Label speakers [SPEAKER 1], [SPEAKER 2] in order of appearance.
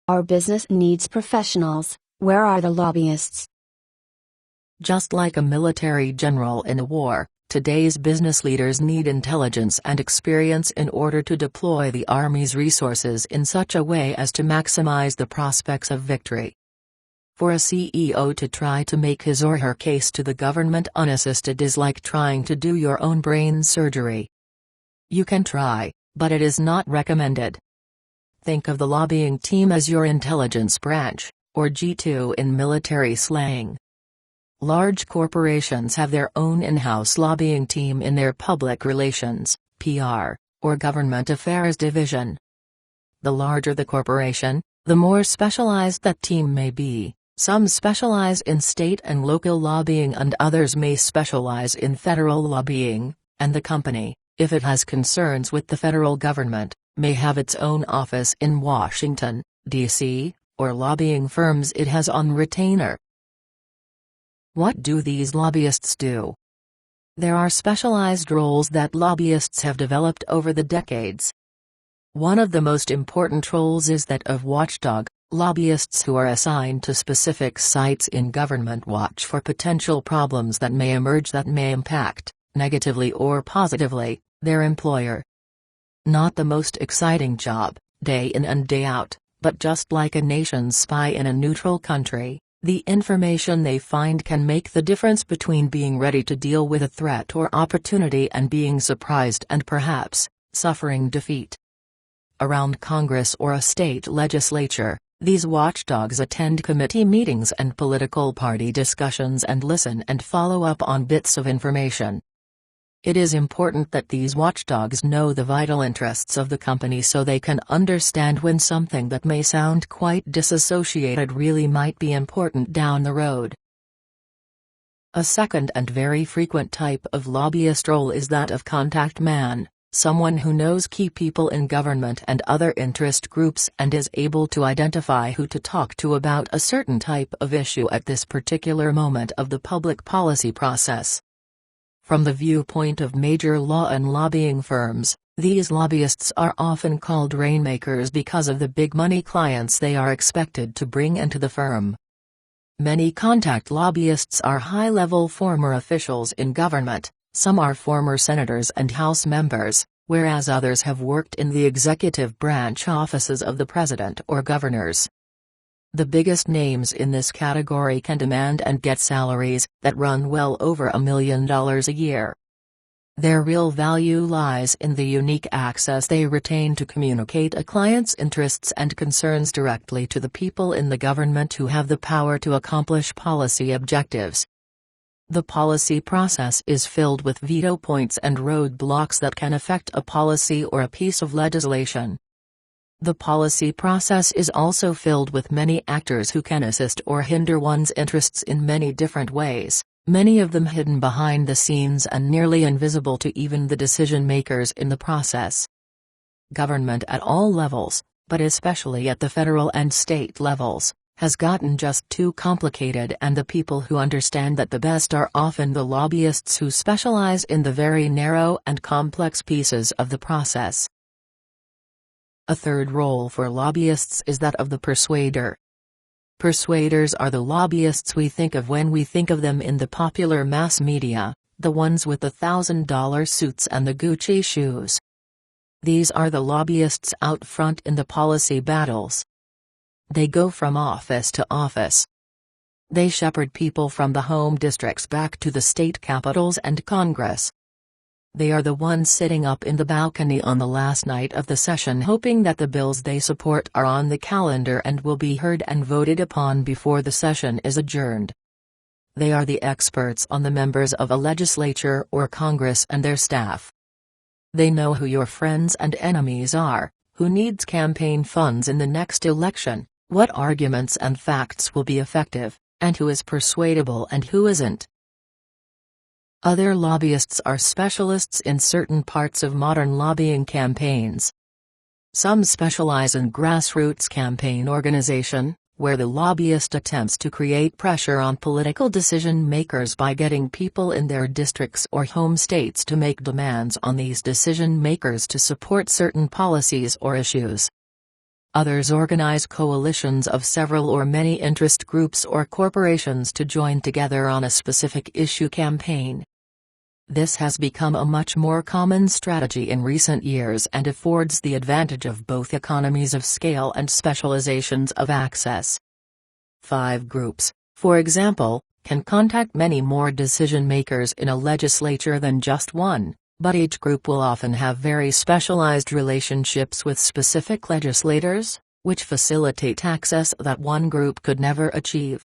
[SPEAKER 1] Our business needs professionals. Where are the lobbyists?
[SPEAKER 2] Just like a military general in a war, today's business leaders need intelligence and experience in order to deploy the Army's resources in such a way as to maximize the prospects of victory. For a CEO to try to make his or her case to the government unassisted is like trying to do your own brain surgery. You can try, but it is not recommended. Think of the lobbying team as your intelligence branch, or G2 in military slang. Large corporations have their own in-house lobbying team in their public relations, PR, or government affairs division. The larger the corporation, the more specialized that team may be. Some specialize in state and local lobbying and others may specialize in federal lobbying, and the company, if it has concerns with the federal government, may have its own office in Washington, D.C., or lobbying firms it has on retainer. What do these lobbyists do? There are specialized roles that lobbyists have developed over the decades. One of the most important roles is that of watchdog. Lobbyists who are assigned to specific sites in government watch for potential problems that may emerge that may impact, negatively or positively, their employer. Not the most exciting job, day in and day out, but just like a nation's spy in a neutral country, the information they find can make the difference between being ready to deal with a threat or opportunity and being surprised and perhaps suffering defeat. Around Congress or a state legislature, these watchdogs attend committee meetings and political party discussions and listen and follow up on bits of information. It is important that these watchdogs know the vital interests of the company so they can understand when something that may sound quite disassociated really might be important down the road. A second and very frequent type of lobbyist role is that of contact man. Someone who knows key people in government and other interest groups and is able to identify who to talk to about a certain type of issue at this particular moment of the public policy process. From the viewpoint of major law and lobbying firms, these lobbyists are often called rainmakers because of the big money clients they are expected to bring into the firm. Many contact lobbyists are high-level former officials in government. Some are former senators and House members, whereas others have worked in the executive branch offices of the president or governors. The biggest names in this category can demand and get salaries that run well over $1 million a year. Their real value lies in the unique access they retain to communicate a client's interests and concerns directly to the people in the government who have the power to accomplish policy objectives. The policy process is filled with veto points and roadblocks that can affect a policy or a piece of legislation. The policy process is also filled with many actors who can assist or hinder one's interests in many different ways, many of them hidden behind the scenes and nearly invisible to even the decision-makers in the process. Government at all levels, but especially at the federal and state levels, has gotten just too complicated, and the people who understand that the best are often the lobbyists who specialize in the very narrow and complex pieces of the process. A third role for lobbyists is that of the persuader. Persuaders are the lobbyists we think of when we think of them in the popular mass media, the ones with the $1,000 suits and the Gucci shoes. These are the lobbyists out front in the policy battles. They go from office to office. They shepherd people from the home districts back to the state capitals and Congress. They are the ones sitting up in the balcony on the last night of the session hoping that the bills they support are on the calendar and will be heard and voted upon before the session is adjourned. They are the experts on the members of a legislature or Congress and their staff. They know who your friends and enemies are, who needs campaign funds in the next election, what arguments and facts will be effective, and who is persuadable and who isn't. Other lobbyists are specialists in certain parts of modern lobbying campaigns. Some specialize in grassroots campaign organization, where the lobbyist attempts to create pressure on political decision-makers by getting people in their districts or home states to make demands on these decision-makers to support certain policies or issues. Others organize coalitions of several or many interest groups or corporations to join together on a specific issue campaign. This has become a much more common strategy in recent years and affords the advantage of both economies of scale and specializations of access. 5 groups, for example, can contact many more decision-makers in a legislature than just one, but each group will often have very specialized relationships with specific legislators, which facilitate access that one group could never achieve.